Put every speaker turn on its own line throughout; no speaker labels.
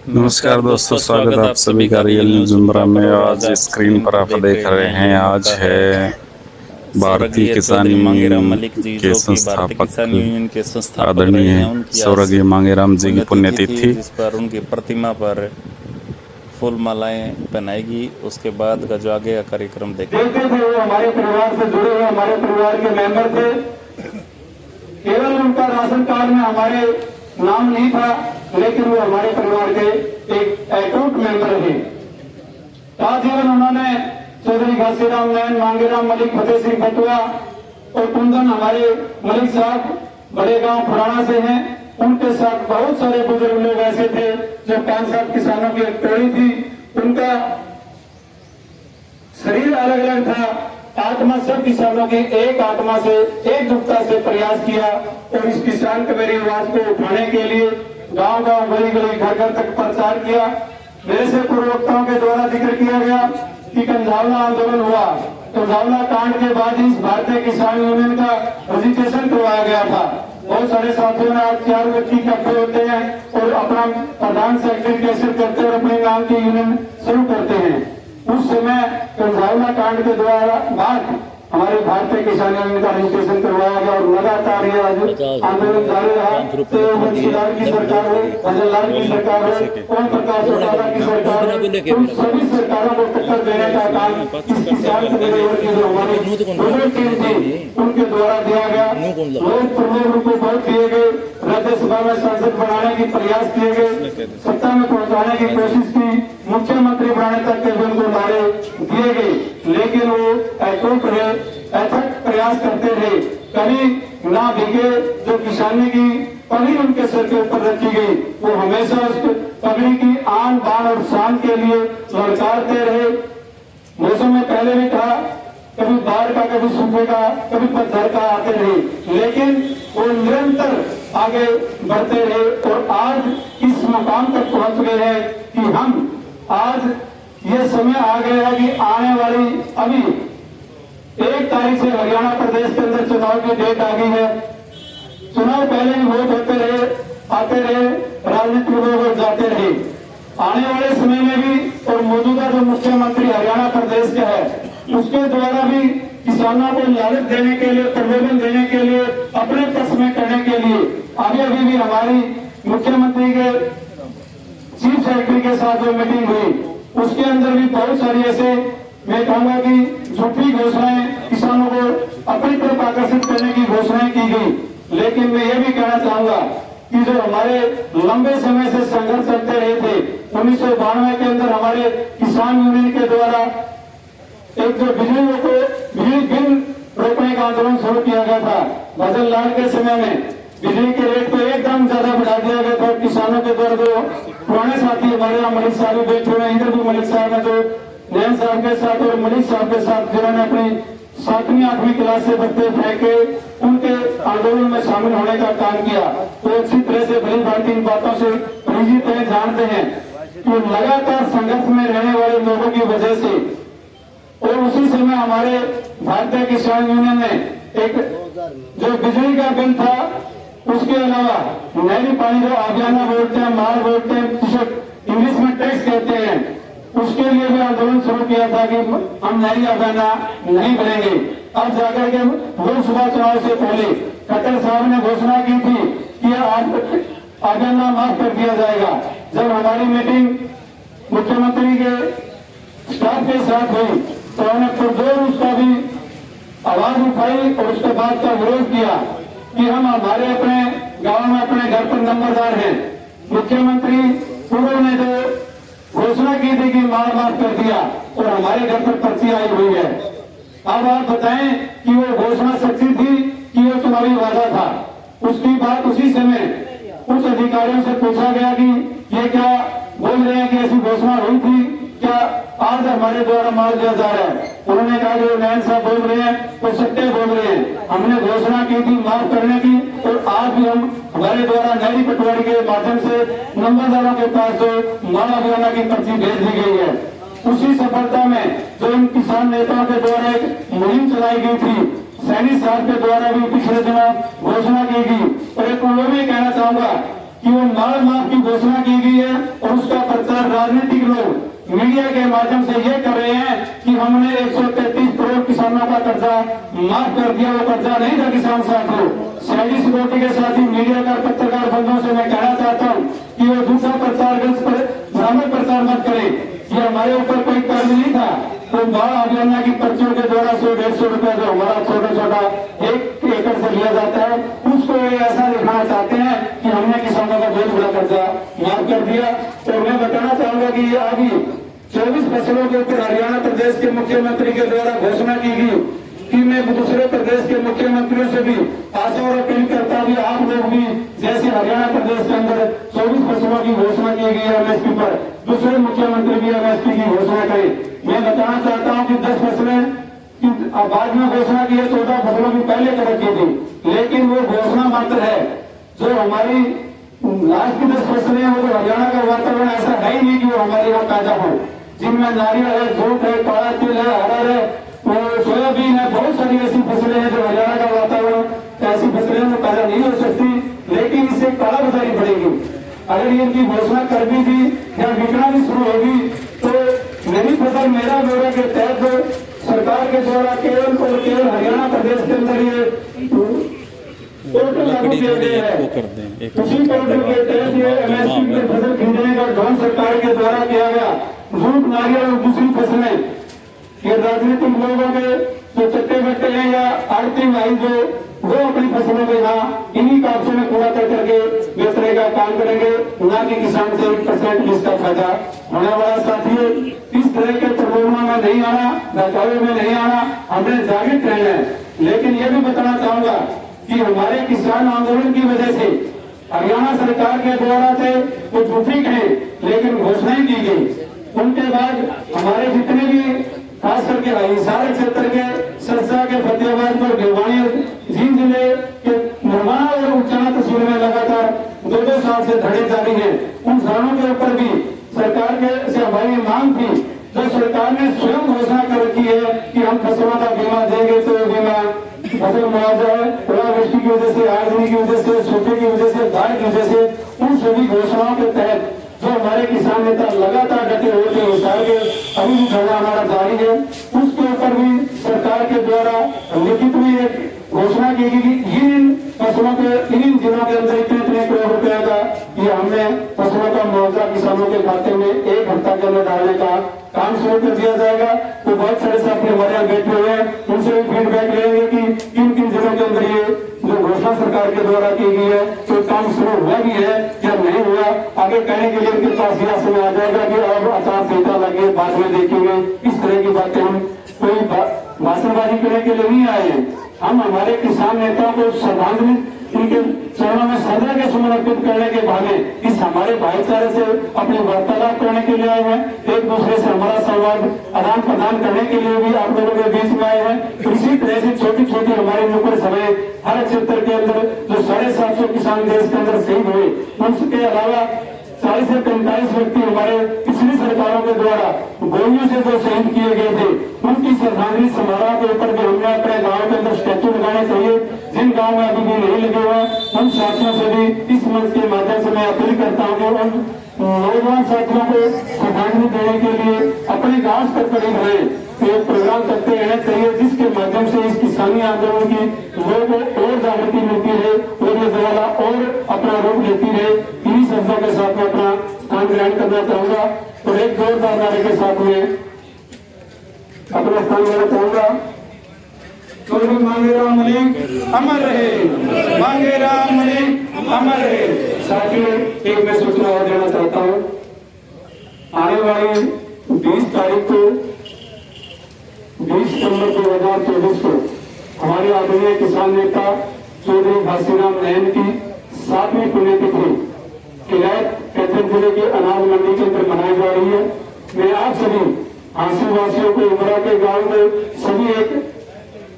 नमस्कार दोस्तों, स्वागत है आप सभी का रियल न्यूज जुमरा में। आज स्क्रीन पर आप देख रहे हैं, आज है भारतीय किसान यूनियन के संस्थापक आदरणीय स्वर्गीय मांगेराम जी की पुण्यतिथि।
जिस पर उनकी प्रतिमा पर फूल मालाएं पहनाएगी। उसके बाद का जो आगे का कार्यक्रम
देखते थे, वो हमारे परिवार से जुड़े हुए हमारे परिवार के मेंबर थे। केवल उनका राशन कार्ड में हमारे नाम नहीं था, लेकिन वो हमारे परिवार के एक अटूट मेंबर थे। आजीवन उन्होंने चौधरी घासीराम नैन, मांगेराम मलिक, फतेह सिंह खटुआ और कुंदन हमारे मलिक साहब बड़े गांव खुराना से हैं। उनके साथ बहुत सारे बुजुर्ग लोग ऐसे थे जो 5-7 किसानों की एक टोली थी। उनका शरीर अलग अलग था, आत्मा सब किसानों की एक आत्मा से एकजुटता से प्रयास किया और इस किसान के मेरी आवाज को उठाने के लिए गांव गांव गली गली घर घर तक प्रचार किया। मेरे से पूर्ववक्ताओं के द्वारा जिक्र किया गया कि कंझावला आंदोलन हुआ। कंझावला कांड के बाद इस भारतीय किसान यूनियन का रजिस्ट्रेशन करवाया गया था। बहुत सारे साथियों ने आज 4 व्यक्ति इकट्ठे होते हैं और अपना प्रधान सेक्रेटरी कैसे करते हैं और अपने नाम की यूनियन शुरू करते हैं। उस समय कंझावला कांड के द्वारा बाद हमारे भारतीय किसान यूनियन का रजिस्ट्रेशन करवाया गया और लगातार ये आंदोलन जारी रहा। बंशीलाल की सरकार हो, भजनलाल की सरकार हो, ओम प्रकाश चौटाला की सरकार हो, उन सभी सरकारों को टक्कर देने का काम इस किसान की जो हमारी बुजुर्ग टीम थी उनके द्वारा दिया गया। लोग प्रमुख रूप को वोट दिए गए, राज्यसभा में सांसद बनाने की प्रयास किए गए, सत्ता में पहुंचाने की कोशिश की, मुख्यमंत्री बनाने तक के उनको नारे दिए गए, लेकिन वो अटूट रहे, अथक प्रयास करते रहे। कभी ना बिके जो किसानी की पगड़ी उनके सर के ऊपर रखी गई, वो हमेशा उस पगड़ी की आन बान और शान के लिए लड़काते रहे। मौसम में पहले भी कहा, कभी बाढ़ का, कभी सूखे का, कभी पत्थर का आते रहे, लेकिन वो निरंतर आगे बढ़ते रहे और आज इस मुकाम तक पहुंच गए हैं कि हम आज ये समय आ गया है कि आने वाली अभी 1 तारीख से हरियाणा प्रदेश के अंदर चुनाव की डेट आ गई है। चुनाव पहले भी वोट होते रहे, आते रहे, राजनीतिक लोग जाते रहे। आने वाले समय में भी और मौजूदा जो मुख्यमंत्री हरियाणा प्रदेश के है, उसके द्वारा भी किसानों को लालच देने के लिए, प्रलोभन देने के लिए, अपने पक्ष में करने के लिए अभी भी हमारी मुख्यमंत्री के चीफ सेक्रेटरी के साथ जो मीटिंग हुई, उसके अंदर भी बहुत सारी ऐसे मैं कहूंगा कि झूठी घोषणाएं किसानों को अपनी तरफ आकर्षित करने की घोषणाएं की गई। लेकिन मैं ये भी कहना चाहूंगा कि जो हमारे लंबे समय से संघर्ष चलते रहे थे, 1992 के अंदर हमारे किसान यूनियन के द्वारा एक जो बिजली बिल रोकने का आंदोलन शुरू किया गया था। भजनलाल के समय में बिजली के रेट को एकदम ज्यादा बढ़ा दिया गया था और किसानों के द्वारा जो पुराने साथी हमारे यहाँ मलिक साहब बैठे हुए, इधर भी मलिक साहब है जो नैन साहब के साथ और मलिक साहब के साथ जिन्होंने अपनी 7वीं 8वीं क्लास से बच्चे फेंके, उनके आंदोलन में शामिल होने का काम किया। तो अच्छी तरह से भली भांति इन बातों से परिचित है, जानते हैं कि लगातार संघर्ष में रहने वाले लोगों की वजह से और उसी समय हमारे भारतीय किसान यूनियन ने एक जो बिजली का बिल था, उसके अलावा नहरी पानी जो अभियाना बोलते हैं, माल बोलते हैं, जिसे इंग्लिश में टैक्स कहते हैं, उसके लिए भी आंदोलन शुरू किया था कि हम नहरी अभियाना नहीं बनेंगे। अब जाकर के लोकसभा चुनाव से पहले खट्टर साहब ने घोषणा की थी कि अभियाना माफ कर दिया जाएगा। जब हमारी मीटिंग मुख्यमंत्री के स्टाफ के साथ हुई तो उन्होंने पुरजोर उसका भी आवाज उठाई और उसके बाद का विरोध किया कि हम हमारे अपने गांव में अपने घर पर नंबरदार हैं। मुख्यमंत्री पूर्व ने जो घोषणा की थी कि माफ कर दिया और हमारे घर पर पर्ची आई हुई है। अब आप बताएं कि वो घोषणा सच्ची थी कि वो चुनावी वादा था। उसकी बात उसी समय उच्च अधिकारियों से पूछा गया कि ये क्या बोल रहे हैं कि ऐसी घोषणा हुई थी क्या, आज हमारे द्वारा मार दिया जा रहा है। उन्होंने कहा जो नैन साहब बोल रहे हैं वो सत्य बोल रहे हैं, हमने घोषणा की थी माफ करने की और आज भी हम हमारे द्वारा नहरी पटवारी के माध्यम से नंबरदारों के पास जो माला अभियाना की पर्ची भेज दी गई है। उसी सफलता में जो इन किसान नेताओं के द्वारा एक मुहिम चलाई गई थी, सैनी साहब के द्वारा भी पिछले दिनों घोषणा की गई और एक वो भी कहना चाहूंगा कि वो माल माफ की घोषणा की गई है और उसका प्रचार राजनीतिक लोग मीडिया के माध्यम से ये कर रहे हैं कि हमने 133 करोड़ किसानों का कर्जा माफ कर दिया। वो कर्जा नहीं था किसान साथियों। शहरी सिक्योरिटी के साथ ही मीडिया का पत्रकार बंधुओं से मैं कहना चाहता हूँ कि वो दूसरा प्रचार भ्रामक प्रचार मत करें कि हमारे ऊपर कोई कर्ज नहीं था। तो बाढ़ अभियान की पर्चियों के द्वारा 100-150 रुपया जो हमारा छोटा 1 एकड़ से लिया जाता है, उसको ये ऐसा दिखाना चाहते हैं कि हमने किसानों का बहुत बड़ा कर्जा माफ कर दिया। तो मैं बताना चाहूंगा कि ये अभी 24 फसलों के ऊपर हरियाणा प्रदेश के मुख्यमंत्री के द्वारा घोषणा की गई कि मैं दूसरे प्रदेश के मुख्यमंत्रियों से भी आशा और अपील करता हूँ, आप लोग भी जैसे हरियाणा प्रदेश के अंदर 24 फसलों की घोषणा की गई है एमएसपी पर, दूसरे मुख्यमंत्री भी एमएसपी की घोषणा करें। मैं बताना चाहता हूँ कि 10 फसलें की बाद में घोषणा की है, 14 फसलों की पहले कर रखी थी, लेकिन वो घोषणा मात्र है। जो हमारी लास्ट की 10 फसलें हैं, वो हरियाणा का वातावरण ऐसा है ही नहीं कि वो हमारे यहाँ पैदा हो, जिनमें नारियल है, जूट है, काला तिल है, अरहर है, सोयाबीन है, बहुत सारी ऐसी फसलें हैं जो हरियाणा का वातावरण ऐसी फसलें में पैदा नहीं हो सकती, लेकिन इससे कालाबाजारी बढ़ेगी। अगर ये इनकी घोषणा कर भी दी या बिकना भी शुरू होगी तो मेरी फसल मेरा ब्यौरा के तहत सरकार के द्वारा केवल और केवल हरियाणा प्रदेश के अंदर ये पोर्टल लागू किया गया है। उसी पोर्टल के तहत ये एमएसपी पे फसल खरीदने का काम सरकार के द्वारा किया गया। जूट, नारियल और दूसरी फसलें ये राजनीतिक लोगों के जो चट्टे बट्टे हैं या आड़ती भाई जो वो अपनी फसलों को यहाँ इन्हीं कागजों में पूरा करके बेचने का काम करेंगे, ना कि किसान से 1% इसका फायदा होने वाला। साथियों, इस तरह के प्रलोभनों में नहीं आना, बहकावे में नहीं आना, हमें जागृत रहना है। लेकिन ये भी बताना चाहूंगा कि हमारे किसान आंदोलन की वजह से हरियाणा सरकार के द्वारा से वो झूठी कहे लेकिन घोषणाएं की गई, उनके बाद हमारे जितने भी खास करके हिसार क्षेत्र के सरसा के फतेहाबाद और भिवानी जींद जिले के नरवाना और उच्चाना तहसील में लगातार 2-2 साल से धड़े जारी हैं। उन धरणों के ऊपर भी सरकार के से हमारी मांग थी, जो सरकार ने स्वयं घोषणा कर रखी है कि हम फसलों का बीमा देंगे, तो बीमा फसल मुआवजा है, ओलावृष्टि की वजह से, आगजनी की वजह से, सूखे की वजह से, बाढ़ की वजह से, उन सभी घोषणाओं के तहत जो हमारे किसान नेता लगातार डटे हुए थे हिसार के, अभी भी धरना हमारा जारी है। उसके ऊपर भी सरकार के द्वारा लिखित में एक घोषणा की गई कि इन फसलों के इन जिलों के अंदर इतने करोड़ रुपए का ये हमने फसलों का मुआवजा किसानों के खाते में 1 हफ्ता के अंदर डालने का काम शुरू कर दिया जाएगा। तो बहुत सारे साथी हमारे यहाँ बैठे हुए हैं, उनसे भी फीडबैक लेंगे कि किन किन जिलों के अंदर ये जो घोषणा सरकार के द्वारा की गई है तो काम शुरू हुआ भी है या नहीं हुआ। आगे कहने के लिए उनके पास यह समय आ जाएगा कि अब आचार संहिता लगी, बाद में देखेंगे। इस तरह की बातें हम कोई भाषणबाजी करने के लिए नहीं आए हैं। हम हमारे किसान नेताओं को श्रद्धांजलि उनके चरणों में श्रद्धा के समर्पित करने के बहाने इस हमारे भाईचारे से अपनी वार्तालाप करने के लिए आए हैं, एक दूसरे से हमारा संवाद आदान प्रदान करने के लिए भी आप लोगों के बीच में आए हैं। तो इसी तरह से छोटी छोटी हमारी नुक्कड़ सभाएं हर क्षेत्र के अंदर जो 750 किसान देश के अंदर शहीद हुए, उनके अलावा 40 से 45 व्यक्ति हमारे पिछली सरकारों के द्वारा गोलियों से जो शहीद किए गए थे, उनकी श्रद्धांजलि समारोह के ऊपर भी हमने अपने गाँव के अंदर स्टैचू लगाने चाहिए। जिन गाँव में अभी भी नहीं लगे हुए उन साथियों से भी इस मंच के माध्यम से मैं अपील करता हूँ कि उन नौजवान साथियों को श्रद्धांजलि देने के लिए अपने गाँव स्तर पर रहे एक प्रोग्राम करते रहना चाहिए, जिसके माध्यम से इस किसानी आंदोलन की लोगों को और जागृति मिलती है और ये ज्वाला और अपना रूप लेती है। इन्हीं शब्दों के साथ में अपना स्थान ग्रहण करना चाहूंगा और एक जोरदार नारे के साथ में अपना स्थान लेना चाहूंगा। तो मांगे राम मलिक अमर रहे, मांगे राम मलिक अमर रहे। साथियों, एक मैं सूचना और देना चाहता हूँ, आने वाली 20 तारीख को 20 सितंबर 2024 को हमारे आदरणीय किसान नेता चौधरी घासीराम नयन की 7वीं पुण्यतिथि किलायत कैथल जिले के अनाज मंडी के अंदर मनाई जा रही है। मैं आप सभी हांसी वासियों को, उमरा के गांव के सभी एक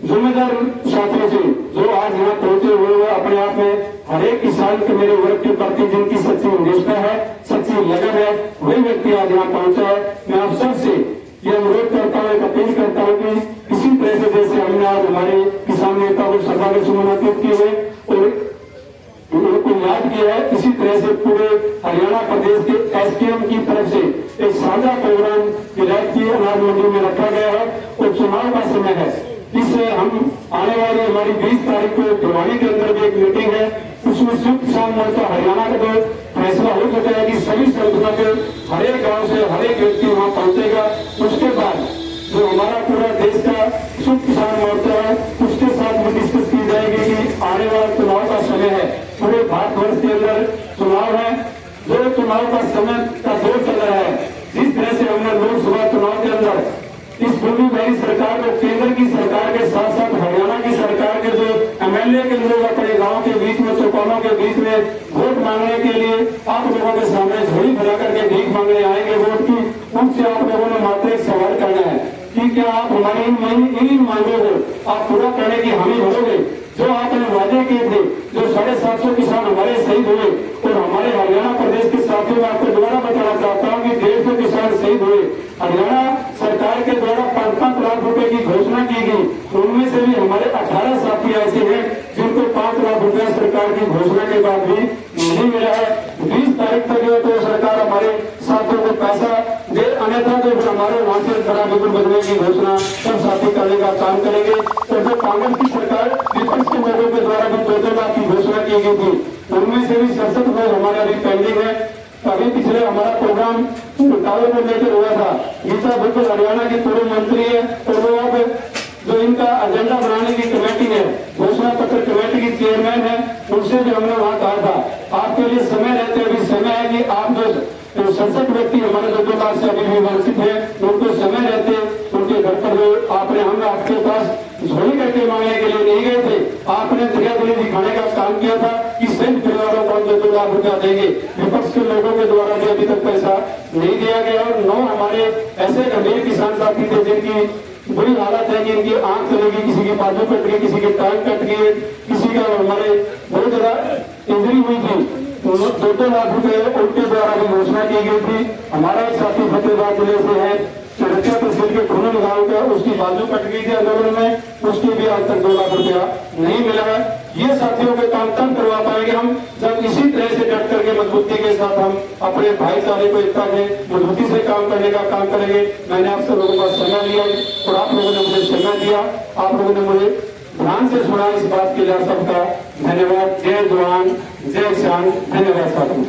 जिम्मेदार साथियों से जो आज यहाँ पहुंचे हुए अपने आप में हर एक किसान के मेरे वर्ग के प्रति जिनकी सच्ची निष्ठा है, सच्ची लगन है, वही व्यक्ति आज यहाँ पहुंचा है। मैं आप सबसे ये अनुरोध करता हूँ, एक अपील करता हूँ कि इसी तरह से जैसे हमने आज हमारे किसान नेता को श्रद्धा के सुमन अर्पित किए हुए और उनको याद किया है, इसी तरह से पूरे हरियाणा प्रदेश के एसकेएम की तरफ से एक साझा प्रोग्राम की अनाज मंडी में रखा गया है और चुनाव का समय है। इससे हम आने वाली हमारी 20 तारीख को भिवानी के अंदर भी एक मीटिंग है, उसमें संयुक्त किसान मोर्चा हरियाणा का जो फैसला हो चुका है कि सभी संगठनों के हर एक गाँव से हर एक व्यक्ति वहाँ पहुंचेगा। उसके बाद जो हमारा पूरा देश का संयुक्त किसान मोर्चा है उसके साथ में डिस्कस की जाएगी कि आने वाला चुनाव का समय है, पूरे भारतवर्ष के अंदर चुनाव है, जो चुनाव का समय का दौर चल रहा है। जिस तरह से हमने लोकसभा चुनाव के अंदर इस मोदी सरकार को केंद्र की सरकार के साथ साथ हरियाणा की सरकार के जो एमएलए के लोग अपने गांव के बीच में चौपालों के बीच में वोट मांगने के लिए आप लोगों के सामने झोली फैला करके भीख मांगने आएंगे वोट की, उनसे आप लोगों ने मात्र एक सवाल करना है कि क्या आप हमारी इन मांगों को आप पूरा करने की हामी भरोगे? जो आपने वादे किए थे, जो 750 किसान हमारे शहीद हुए और हमारे हरियाणा प्रदेश के साथियों में आपको दोबारा बताना चाहता हूँ कि 150 किसान शहीद हुए। हरियाणा सरकार के द्वारा 5-5 लाख रुपए की घोषणा की गई, उनमें से भी हमारे 18 साथी ऐसे हैं जिनको 5 लाख रुपया सरकार की घोषणा के बाद भी नहीं मिला है। 20 तारीख तक जो तो सरकार हमारे साथियों को पैसा दे, अन्यथा जो हमारे वहां से खड़ा बिल्कुल बदलने की घोषणा सब साथी करने का काम करेंगे। और जो कांग्रेस की सरकार विपक्ष के लोगों के द्वारा भी 2-2 लाख की घोषणा की गई थी, उनमें से भी 67 लोग हमारे अभी पेंडिंग है। अभी पिछले हमारा प्रोग्राम काले को लेकर हुआ था, गीता बिल्कुल हरियाणा की पूर्व मंत्री है और वो अब जो इनका एजेंडा बनाने की कमेटी है, घोषणा पत्र कमेटी की चेयरमैन है, उनसे भी हमने वहां कहा था आपके लिए समय रहते अभी समय है कि आप जो 67 व्यक्ति हमारे 2-2 लाख से अभी भी वंचित है, उनको समय रहते उनके घर पर जो हम आपके पास झोली करके मांगने के लिए नहीं गए थे, आपने दरियादिली दिखाने का काम किया था कि सभी परिवारों को 2-2 लाख रुपया देंगे। विपक्ष के लोगों के द्वारा भी अभी तक पैसा नहीं दिया गया और 9 हमारे ऐसे गंभीर किसान साथी थे जिनकी बुरी हालत है कि इनकी आंख चलेगी, किसी की बाजू कट गई, किसी की टांग कट गई, किसी का हमारे बहुत ज्यादा इंजरी हुई थी, 2-2 लाख रुपए उनके द्वारा भी घोषणा की गई थी। हमारा एक साथी फतेहाबाद जिले से है, चरखिया तहसील के खुनन गांव का, उसकी बाजू कट गई थी आंदोलन में, उसकी भी आज तक 2 लाख रुपया नहीं मिला है। ये साथियों के काम तब करवा पाएंगे हम जब इसी तरह से डट करके मजबूती के साथ हम अपने भाईचारे को एकता के मजबूती से काम करने का काम करेंगे। मैंने आप सब लोगों का समय लिया और आप लोगों ने मुझे समय दिया, आप लोगों ने मुझे ध्यान से सुना, इस बात के लिए सबका धन्यवाद। जय जवान जय किसान, धन्यवाद साथियों।